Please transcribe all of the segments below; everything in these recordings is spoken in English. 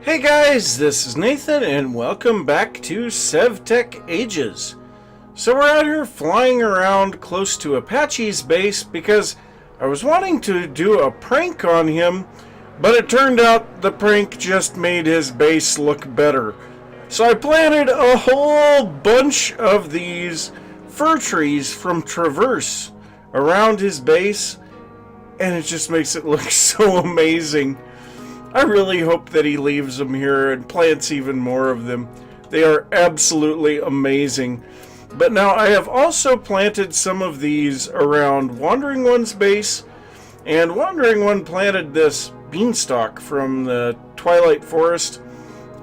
Hey guys, this is Nathan and welcome back to SevTech Ages. So we're out here flying around close to Apache's base because I was wanting to do a prank on him, but it turned out the prank just made his base look better. So I planted a whole bunch of these fir trees from Traverse around his base, and it just makes it look so amazing. I really hope that he leaves them here and plants even more of them. They are absolutely amazing. But now I have also planted some of these around Wandering One's base, and Wandering One planted this beanstalk from the Twilight Forest.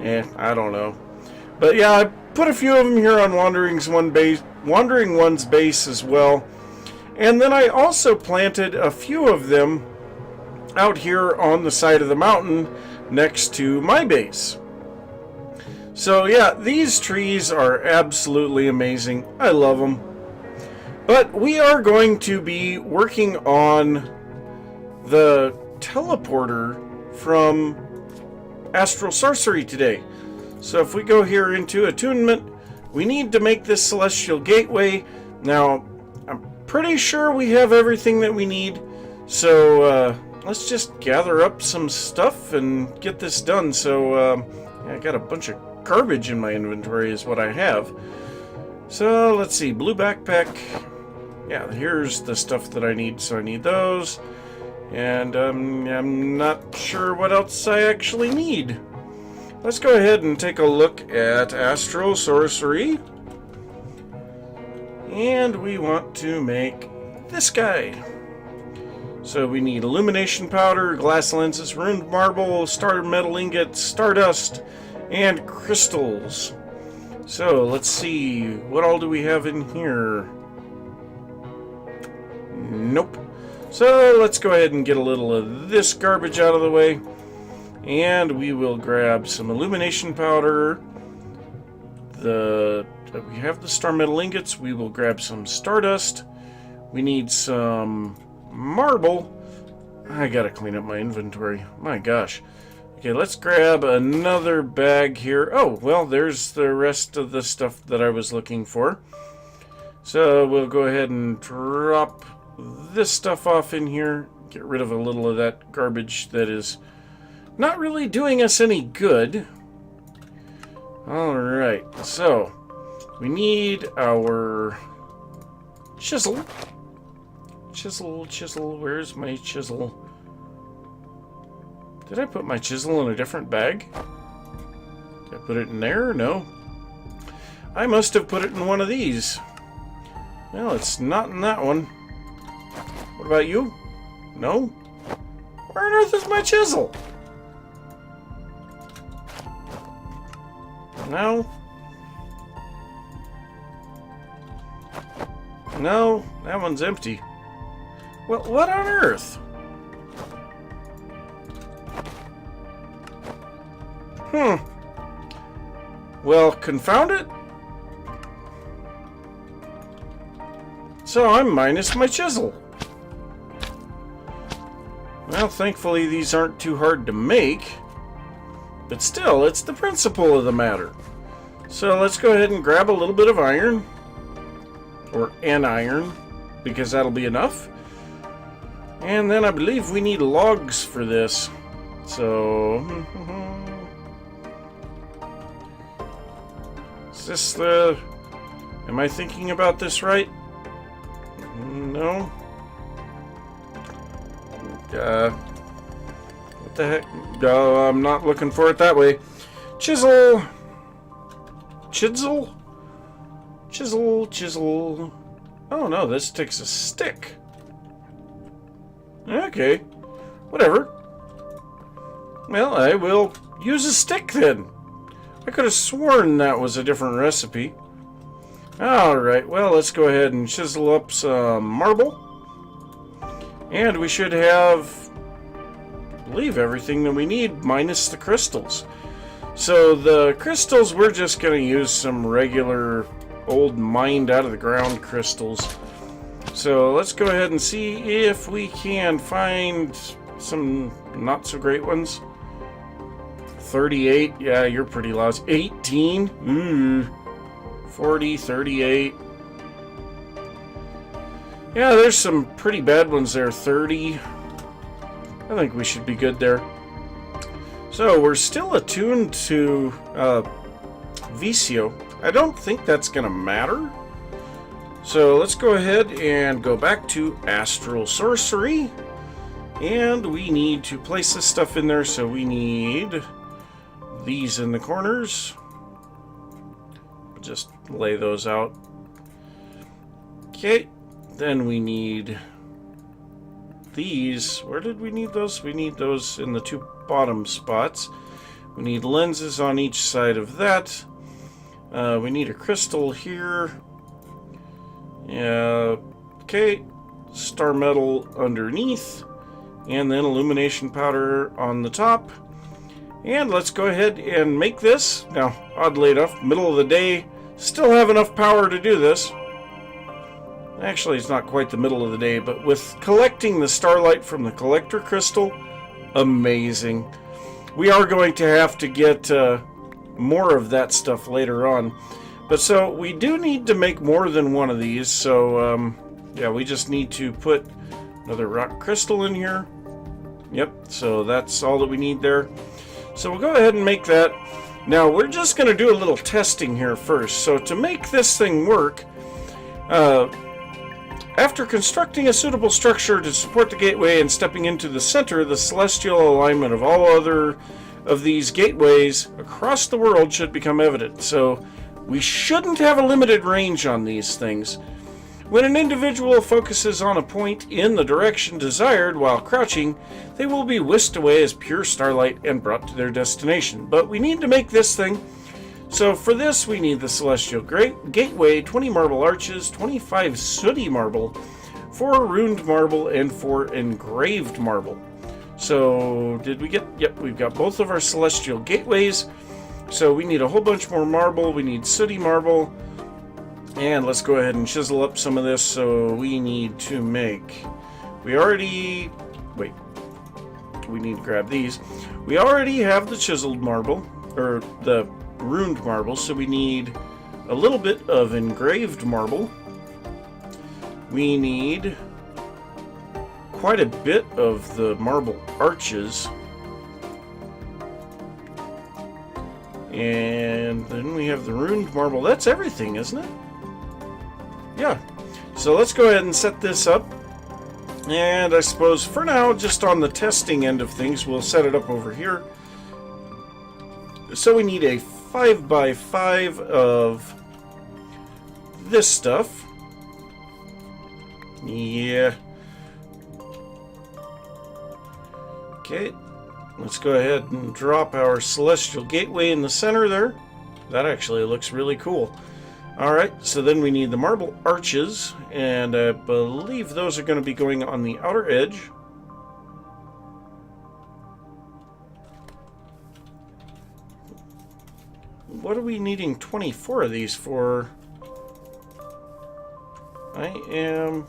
I don't know. But yeah, I put a few of them here on Wandering One's base as well. And then I also planted a few of them out here on the side of the mountain next to my base. So yeah, these trees are absolutely amazing. I love them. But we are going to be working on the teleporter from Astral Sorcery today. So if we go here into attunement, we need to make this celestial gateway. Now, I'm pretty sure we have everything that we need. So let's just gather up some stuff and get this done. So I got a bunch of garbage in my inventory is what I have. So let's see, blue backpack. Yeah, here's the stuff that I need. So I need those. And I'm not sure what else I actually need. Let's go ahead and take a look at Astro Sorcery. And we want to make this guy. So we need illumination powder, glass lenses, ruined marble, star metal ingots, stardust, and crystals. So let's see, what all do we have in here? Nope. So let's go ahead and get a little of this garbage out of the way. And we will grab some illumination powder. We have the star metal ingots. We will grab some stardust. We need some marble. I gotta clean up my inventory. My gosh. Okay, let's grab another bag here. Oh, well, there's the rest of the stuff that I was looking for. So we'll go ahead and drop this stuff off in here. Get rid of a little of that garbage that is not really doing us any good. Alright, so we need our chisel. Chisel, where's my chisel? Did I put my chisel in a different bag? Did I put it in there? No. I must have put it in one of these. Well, it's not in that one. What about you? No? Where on earth is my chisel? No. No, that one's empty. Well, what on earth? Well, confound it. So I'm minus my chisel. Well, thankfully these aren't too hard to make. But still, it's the principle of the matter. So let's go ahead and grab a little bit of iron. Or an iron, because that'll be enough. And then I believe we need logs for this. So... is this the... am I thinking about this right? No. What the heck? I'm not looking for it that way. Chisel. Chisel? Chisel. Oh no, this takes a stick. Okay. Whatever. Well, I will use a stick then. I could have sworn that was a different recipe. Alright, well, let's go ahead and chisel up some marble. And we should have, I believe, everything that we need, minus the crystals. So the crystals, we're just going to use some regular old mined out of the ground crystals. So let's go ahead and see if we can find some not so great ones. 38. Yeah, you're pretty lousy. 18. Ooh. 40, 38. Yeah, there's some pretty bad ones there. 30. I think we should be good there. So we're still attuned to Vicio. I don't think that's going to matter. So let's go ahead and go back to Astral Sorcery. And we need to place this stuff in there. So we need these in the corners. Just lay those out. Okay. Then we need these. Where did we need those? We need those in the two bottom spots. We need lenses on each side of that. We need a crystal here. Yeah. Okay. Star metal underneath. And then illumination powder on the top. And let's go ahead and make this. Now, oddly enough, middle of the day, still have enough power to do this. Actually, it's not quite the middle of the day, but with collecting the starlight from the collector crystal, amazing. We are going to have to get more of that stuff later on. But so, we do need to make more than one of these, so yeah, we just need to put another rock crystal in here. Yep, so that's all that we need there. So we'll go ahead and make that. Now, we're just going to do a little testing here first. So to make this thing work, after constructing a suitable structure to support the gateway and stepping into the center, the celestial alignment of all other of these gateways across the world should become evident. So we shouldn't have a limited range on these things. When an individual focuses on a point in the direction desired while crouching, they will be whisked away as pure starlight and brought to their destination. But we need to make this thing. So for this, we need the Celestial Gateway, 20 marble arches, 25 sooty marble, 4 runed marble, and 4 engraved marble. So did we get... Yep, we've got both of our Celestial Gateways. So we need a whole bunch more marble. We need sooty marble. And let's go ahead and chisel up some of this. So we need to make... We already... Wait. We need to grab these. We already have the chiseled marble, or the runed marble, so we need a little bit of engraved marble. We need quite a bit of the marble arches. And then we have the runed marble. That's everything, isn't it? Yeah. So let's go ahead and set this up. And I suppose for now, just on the testing end of things, we'll set it up over here. So we need a 5x5 of this stuff. Yeah. Okay. Let's go ahead and drop our Celestial Gateway in the center there. That actually looks really cool. Alright, so then we need the marble arches, and I believe those are going to be going on the outer edge. What are we needing 24 of these for? I am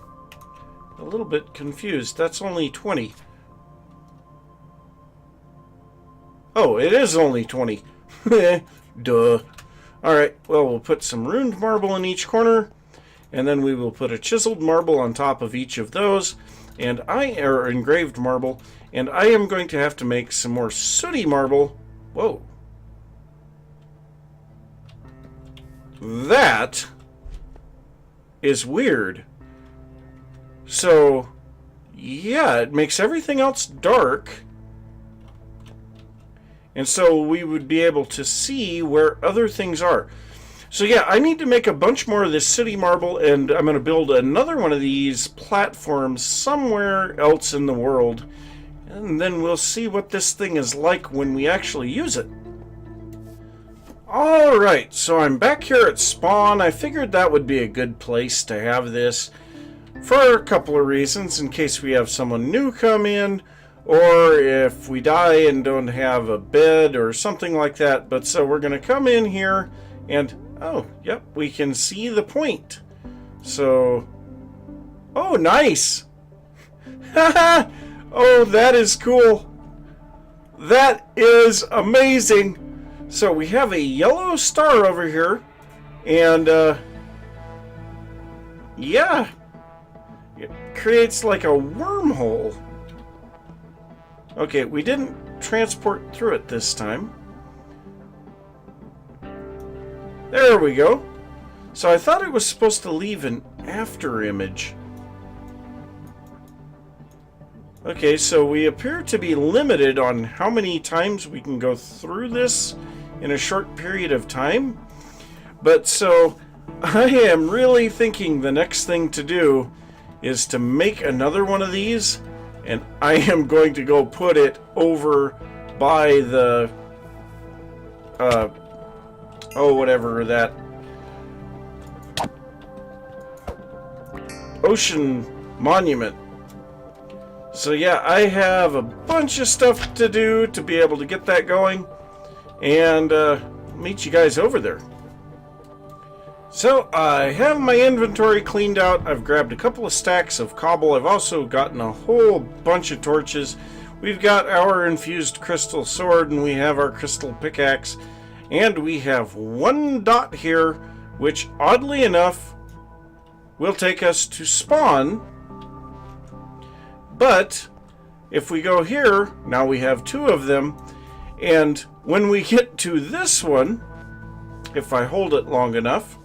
a little bit confused. That's only 20. Oh, it is only 20. Duh. Alright, well, we'll put some runed marble in each corner, and then we will put a chiseled marble on top of each of those, and or engraved marble, and I am going to have to make some more sooty marble. Whoa. That is weird. So, yeah, it makes everything else dark. And so we would be able to see where other things are. So yeah, I need to make a bunch more of this city marble, and I'm going to build another one of these platforms somewhere else in the world. And then we'll see what this thing is like when we actually use it. Alright, so I'm back here at spawn. I figured that would be a good place to have this for a couple of reasons, in case we have someone new come in, or if we die and don't have a bed or something like that. But so we're going to come in here and, oh, yep, we can see the point. So, oh, nice. Haha. Oh, that is cool. That is amazing. So we have a yellow star over here, and yeah, it creates like a wormhole. Okay, we didn't transport through it this time. There we go. So I thought it was supposed to leave an after image. Okay, so we appear to be limited on how many times we can go through this in a short period of time. But so I am really thinking the next thing to do is to make another one of these, and I am going to go put it over by the whatever that ocean monument. So yeah, I have a bunch of stuff to do to be able to get that going, and meet you guys over there. So I have my inventory cleaned out. I've grabbed a couple of stacks of cobble. I've also gotten a whole bunch of torches. We've got our infused crystal sword, and we have our crystal pickaxe, and we have one dot here, which oddly enough will take us to spawn. But if we go here, now we have two of them, and when we get to this one, if I hold it long enough,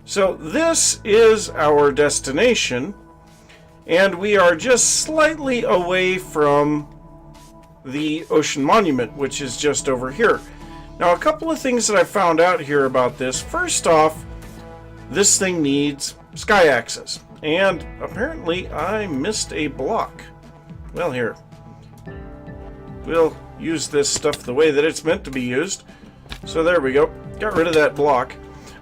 so this is our destination, and we are just slightly away from the ocean monument, which is just over here. Now, a couple of things that I found out here about this. First off, this thing needs sky access, and apparently I missed a block. Well, here, we'll use this stuff the way that it's meant to be used. So there we go, got rid of that block.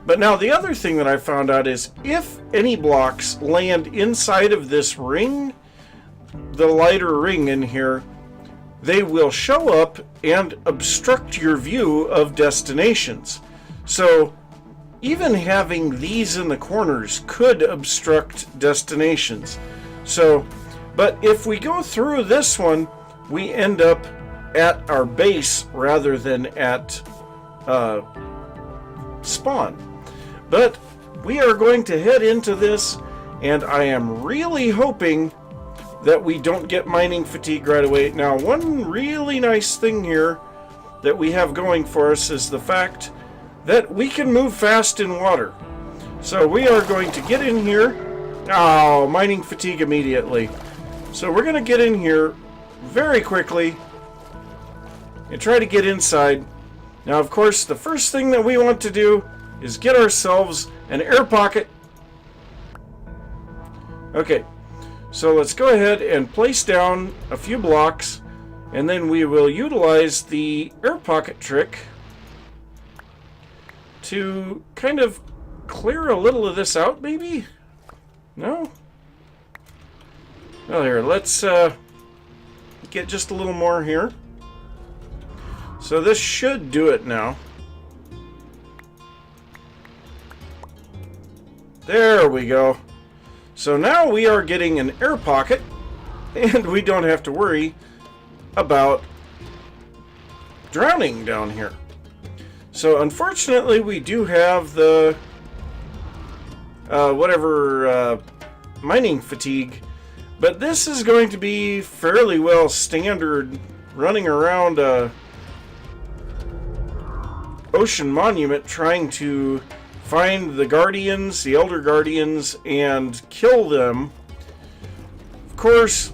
But now the other thing that I found out is if any blocks land inside of this ring, the lighter ring in here, they will show up and obstruct your view of destinations. So even having these in the corners could obstruct destinations. So, but if we go through this one, we end up at our base rather than at spawn. But we are going to head into this, and I am really hoping that we don't get mining fatigue right away. Now, one really nice thing here that we have going for us is the fact that we can move fast in water. So we are going to get in here. Oh, mining fatigue immediately. So we're going to get in here very quickly and try to get inside. Now, of course, the first thing that we want to do is get ourselves an air pocket. Okay, so let's go ahead and place down a few blocks, and then we will utilize the air pocket trick to kind of clear a little of this out, maybe? No? Well, here, let's get just a little more here. So this should do it now. There we go. So now we are getting an air pocket, and we don't have to worry about drowning down here. So unfortunately, we do have the mining fatigue, but this is going to be fairly well standard running around a ocean monument trying to find the guardians, the elder guardians, and kill them. Of course,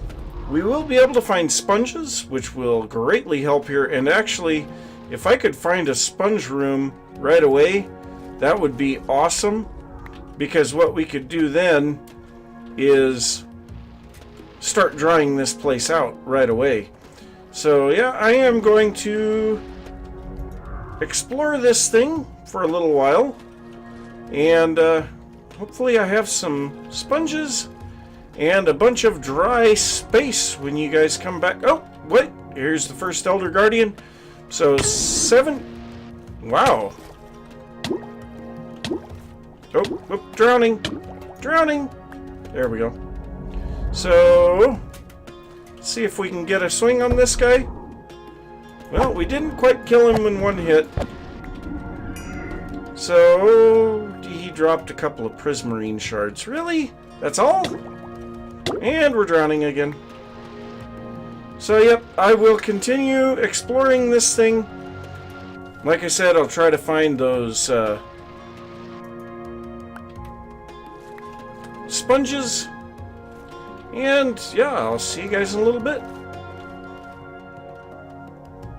we will be able to find sponges, which will greatly help here. And actually, if I could find a sponge room right away, that would be awesome, because what we could do then is start drying this place out right away. So yeah, I am going to explore this thing for a little while, and hopefully I have some sponges and a bunch of dry space when you guys come back. Oh, wait, here's the first Elder Guardian. So 7. Wow. Oh, whoop, drowning. Drowning. There we go. So, let's see if we can get a swing on this guy. Well, we didn't quite kill him in one hit. So, he dropped a couple of prismarine shards. Really? That's all? And we're drowning again. So, yep, I will continue exploring this thing. Like I said, I'll try to find those sponges. And, yeah, I'll see you guys in a little bit.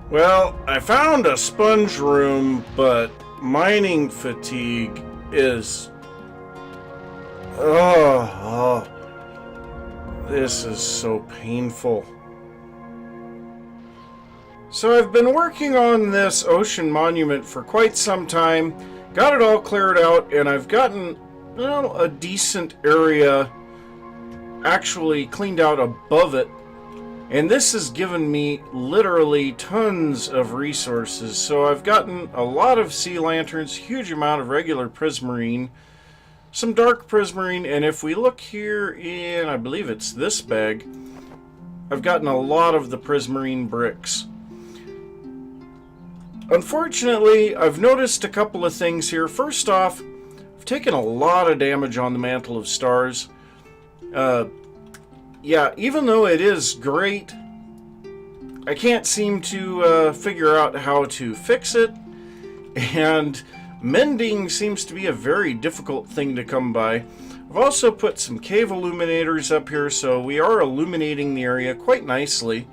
Well, I found a sponge room, but mining fatigue is... Oh, this is so painful. So I've been working on this ocean monument for quite some time, got it all cleared out, and I've gotten, well, a decent area actually cleaned out above it. And this has given me literally tons of resources. So I've gotten a lot of sea lanterns, huge amount of regular prismarine, some dark prismarine, and if we look here in, I believe it's this bag, I've gotten a lot of the prismarine bricks. Unfortunately, I've noticed a couple of things here. First off, I've taken a lot of damage on the Mantle of Stars. Yeah, even though it is great, I can't seem to figure out how to fix it, and mending seems to be a very difficult thing to come by. I've also put some cave illuminators up here, so we are illuminating the area quite nicely.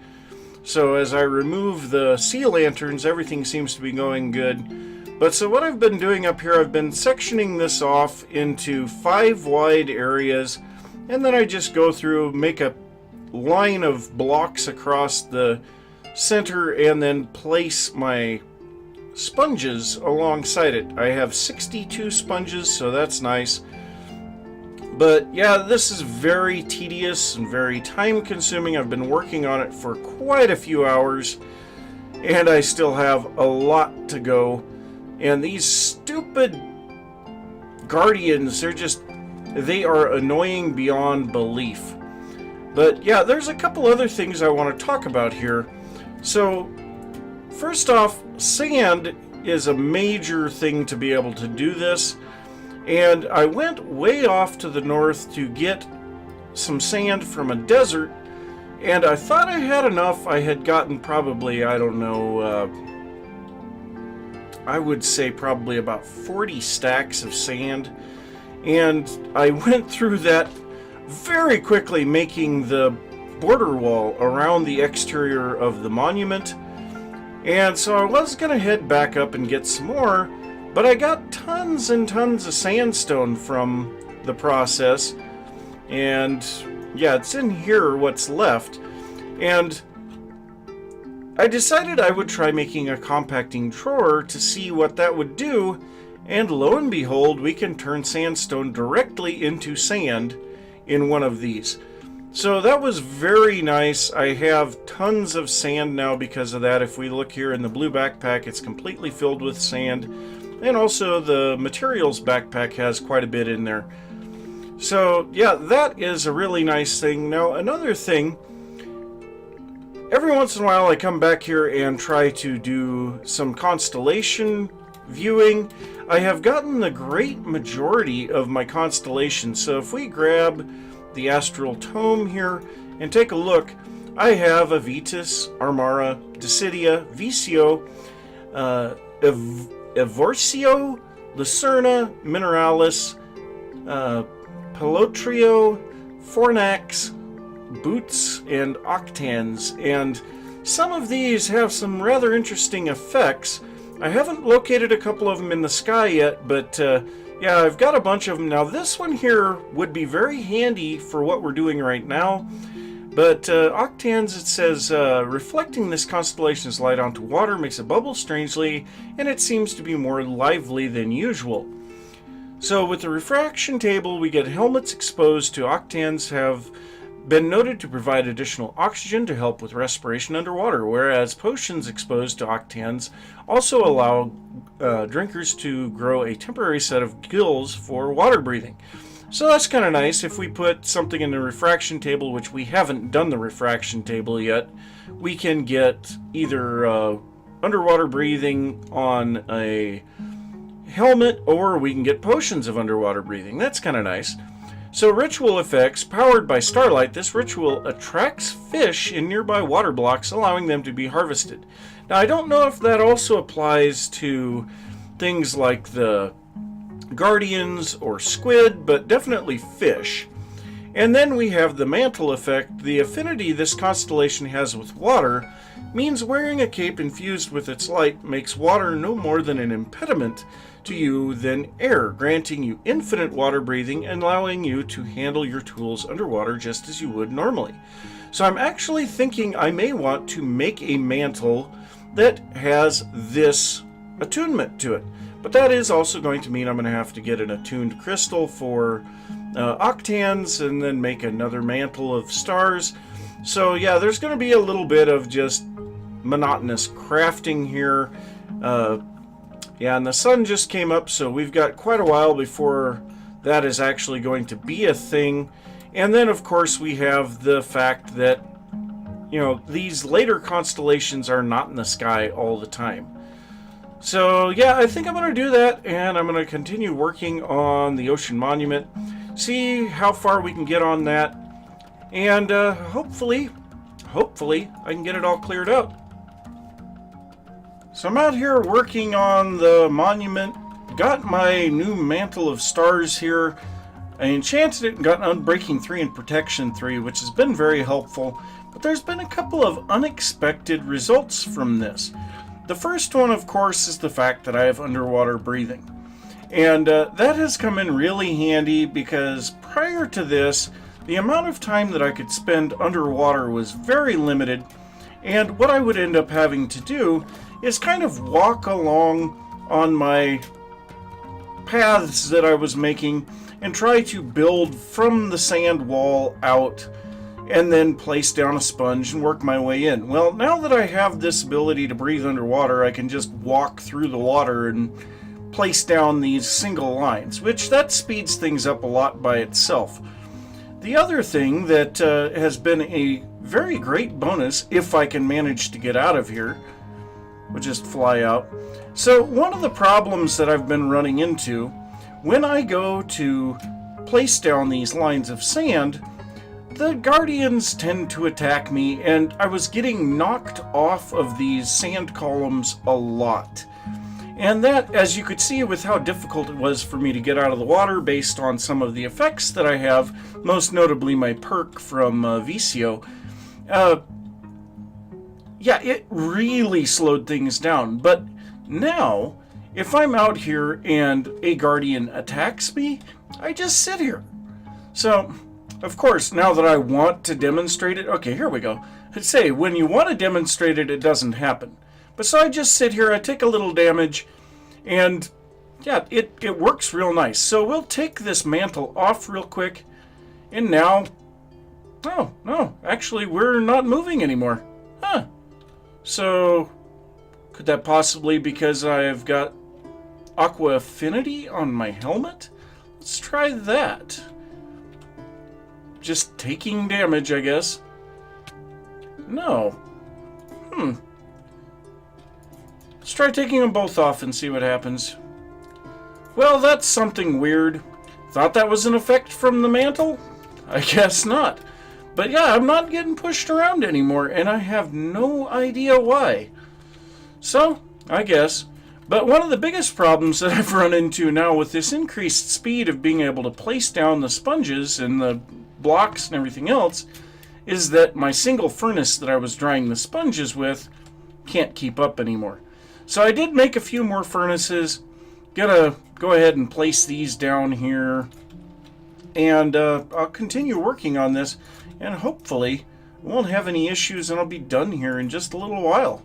So as I remove the sea lanterns, everything seems to be going good. But so what I've been doing up here, I've been sectioning this off into 5 wide areas. And then I just go through, make a line of blocks across the center, and then place my sponges alongside it. I have 62 sponges, so that's nice. But yeah, this is very tedious and very time consuming. I've been working on it for quite a few hours, and I still have a lot to go. And these stupid guardians, they are annoying beyond belief. But yeah, there's a couple other things I want to talk about here. So, first off, sand is a major thing to be able to do this. And I went way off to the north to get some sand from a desert. And I thought I had enough. I had gotten probably, I don't know, I would say probably about 40 stacks of sand. And I went through that very quickly, making the border wall around the exterior of the monument. And so I was going to head back up and get some more, but I got tons and tons of sandstone from the process. And yeah, it's in here, what's left. And I decided I would try making a compacting drawer to see what that would do. And lo and behold, we can turn sandstone directly into sand in one of these. So that was very nice. I have tons of sand now because of that. If we look here in the blue backpack, it's completely filled with sand. And also the materials backpack has quite a bit in there. So yeah, that is a really nice thing. Now another thing, every once in a while I come back here and try to do some constellation viewing. I have gotten the great majority of my constellations. So if we grab the Astral Tome here and take a look, I have Avitus, Armara, Decidia, Vicio, Evorcio, Lucerna, Mineralis, Pelotrio, Fornax, Boots, and Octans. And some of these have some rather interesting effects. I haven't located a couple of them in the sky yet, but yeah, I've got a bunch of them. Now this one here would be very handy for what we're doing right now, but Octans, it says, reflecting this constellation's light onto water makes it bubble strangely, and it seems to be more lively than usual. So with the refraction table, we get helmets exposed to Octans have been noted to provide additional oxygen to help with respiration underwater, whereas potions exposed to Octans also allow drinkers to grow a temporary set of gills for water breathing. So that's kind of nice. If we put something in the refraction table, which we haven't done the refraction table yet, we can get either underwater breathing on a helmet, or we can get potions of underwater breathing. That's kind of nice. So ritual effects, powered by starlight, this ritual attracts fish in nearby water blocks, allowing them to be harvested. Now, I don't know if that also applies to things like the guardians or squid, but definitely fish. And then we have the Mantel Effect. The affinity this constellation has with water means wearing a cape infused with its light makes water no more than an impediment to you than air, granting you infinite water breathing and allowing you to handle your tools underwater just as you would normally. So I'm actually thinking I may want to make a mantle that has this attunement to it. But that is also going to mean I'm going to have to get an attuned crystal for octans and then make another mantle of stars. So yeah, there's going to be a little bit of just monotonous crafting here. Yeah, and the sun just came up, so we've got quite a while before that is actually going to be a thing. And then, of course, we have the fact that, you know, these later constellations are not in the sky all the time. So, yeah, I think I'm going to do that, and I'm going to continue working on the Ocean Monument, see how far we can get on that, and hopefully, I can get it all cleared out. So I'm out here working on the monument, got my new Mantle of Stars here. I enchanted it and got Unbreaking 3 and Protection 3, which has been very helpful, but there's been a couple of unexpected results from this. The first one, of course, is the fact that I have underwater breathing. And that has come in really handy because prior to this, the amount of time that I could spend underwater was very limited, and what I would end up having to do is kind of walk along on my paths that I was making and try to build from the sand wall out and then place down a sponge and work my way in. Well, now that I have this ability to breathe underwater, I can just walk through the water and place down these single lines, which that speeds things up a lot by itself. The other thing that has been a very great bonus, if I can manage to get out of here, we'll just fly out. So one of the problems that I've been running into, when I go to place down these lines of sand, the guardians tend to attack me, and I was getting knocked off of these sand columns a lot. And that, as you could see with how difficult it was for me to get out of the water based on some of the effects that I have, most notably my perk from Vicio, yeah, it really slowed things down. But now, if I'm out here and a guardian attacks me, I just sit here. So, of course, now that I want to demonstrate it, okay, here we go. I'd say, when you want to demonstrate it, it doesn't happen. But so I just sit here, I take a little damage, and yeah, it works real nice. So we'll take this mantle off real quick, and now, oh, no, actually, we're not moving anymore. Huh. So, could that possibly be because I've got Aqua Affinity on my helmet? Let's try that. Just taking damage, I guess. No. Let's try taking them both off and see what happens. Well, that's something weird. Thought that was an effect from the mantle? I guess not. But yeah, I'm not getting pushed around anymore, and I have no idea why. So, I guess. But one of the biggest problems that I've run into now with this increased speed of being able to place down the sponges and the blocks and everything else is that my single furnace that I was drying the sponges with can't keep up anymore. So I did make a few more furnaces. Gonna go ahead and place these down here, and I'll continue working on this, and hopefully I won't have any issues and I'll be done here in just a little while.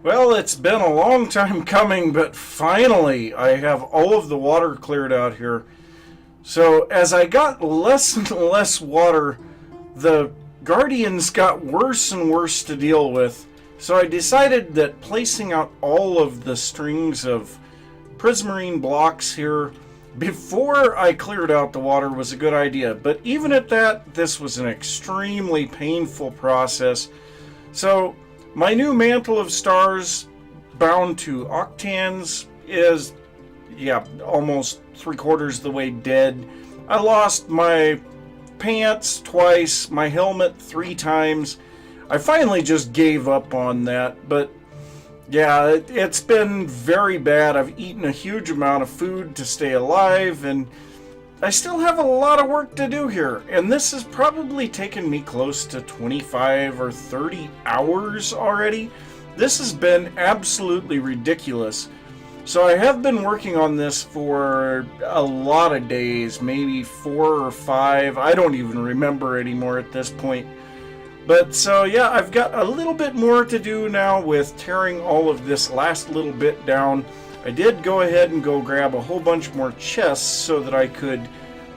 Well, it's been a long time coming, but finally I have all of the water cleared out here. So as I got less and less water, the guardians got worse and worse to deal with. So I decided that placing out all of the strings of prismarine blocks here before I cleared out the water was a good idea. But even at that, this was an extremely painful process. So My new mantle of stars bound to octans is, yeah, almost 3/4 the way dead. I lost my pants twice, my helmet 3 times. I finally just gave up on that, but yeah, it's been very bad. I've eaten a huge amount of food to stay alive, and I still have a lot of work to do here, and this has probably taken me close to 25 or 30 hours already. This has been absolutely ridiculous. So I have been working on this for a lot of days, maybe 4 or 5. I don't even remember anymore at this point. But so yeah, I've got a little bit more to do now with tearing all of this last little bit down. I did go ahead and go grab a whole bunch more chests so that I could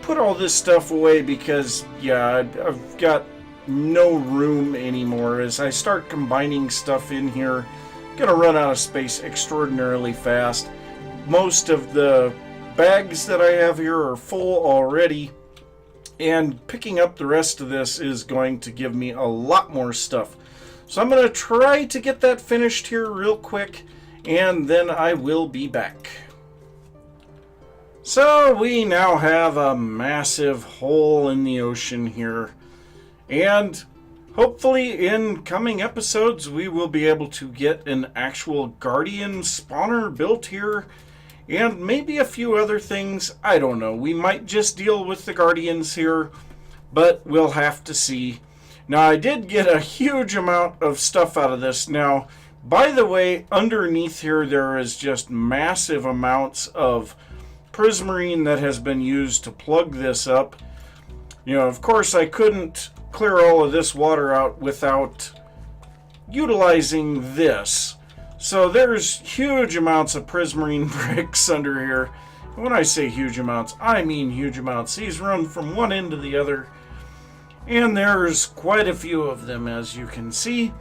put all this stuff away, because yeah, I've got no room anymore. As I start combining stuff in here, I'm gonna run out of space extraordinarily fast. Most of the bags that I have here are full already, and picking up the rest of this is going to give me a lot more stuff. So I'm gonna try to get that finished here real quick, and then I will be back. So we now have a massive hole in the ocean here, and hopefully in coming episodes we will be able to get an actual Guardian spawner built here, and maybe a few other things. I don't know. We might just deal with the Guardians here, but we'll have to see. Now, I did get a huge amount of stuff out of this. Now, by the way, underneath here there is just massive amounts of prismarine that has been used to plug this up. You know, of course, I couldn't clear all of this water out without utilizing this. So there's huge amounts of prismarine bricks under here. And when I say huge amounts, I mean huge amounts. These run from one end to the other, and there's quite a few of them, as you can see.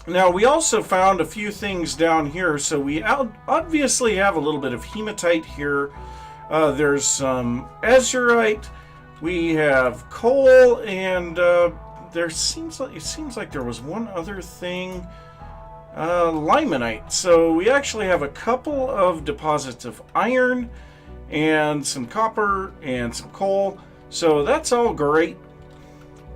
Now, we also found a few things down here. So we obviously have a little bit of hematite here. There's some azurite. We have coal, and it seems like there was one other thing. Limonite. So we actually have a couple of deposits of iron and some copper and some coal. So that's all great.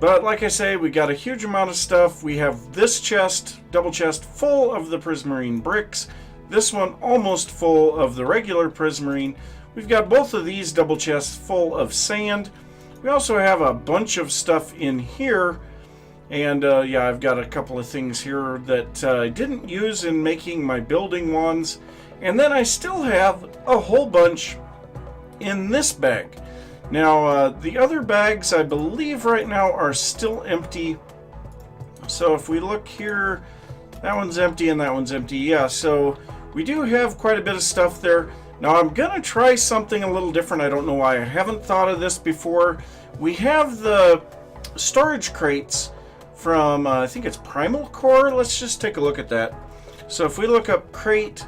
But like I say, we got a huge amount of stuff. We have this chest, double chest, full of the prismarine bricks. This one almost full of the regular prismarine. We've got both of these double chests full of sand. We also have a bunch of stuff in here. And yeah, I've got a couple of things here that I didn't use in making my building wands. And then I still have a whole bunch in this bag. Now, the other bags, I believe right now, are still empty. So if we look here, that one's empty and that one's empty. Yeah, so we do have quite a bit of stuff there. Now, I'm going to try something a little different. I don't know why I haven't thought of this before. We have the storage crates from, I think it's Primal Core. Let's just take a look at that. So if we look up crate,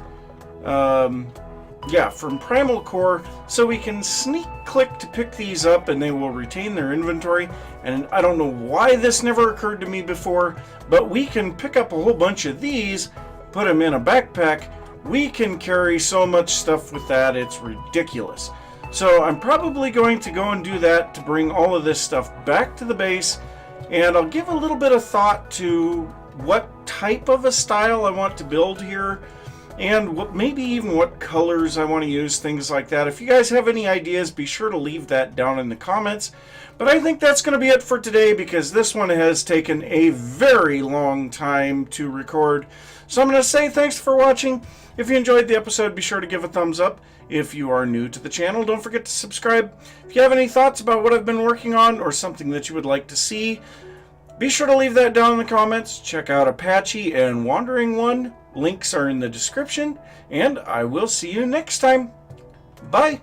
yeah, from Primal Core, so we can sneak click to pick these up and they will retain their inventory. And I don't know why this never occurred to me before, but we can pick up a whole bunch of these, put them in a backpack. We can carry so much stuff with that, it's ridiculous. So I'm probably going to go and do that to bring all of this stuff back to the base, and I'll give a little bit of thought to what type of a style I want to build here, and maybe even what colors I want to use, things like that. If you guys have any ideas, be sure to leave that down in the comments. But I think that's going to be it for today, because this one has taken a very long time to record. So I'm going to say thanks for watching. If you enjoyed the episode, be sure to give a thumbs up. If you are new to the channel, don't forget to subscribe. If you have any thoughts about what I've been working on or something that you would like to see, be sure to leave that down in the comments. Check out Apache and Wandering One. Links are in the description, and I will see you next time. Bye!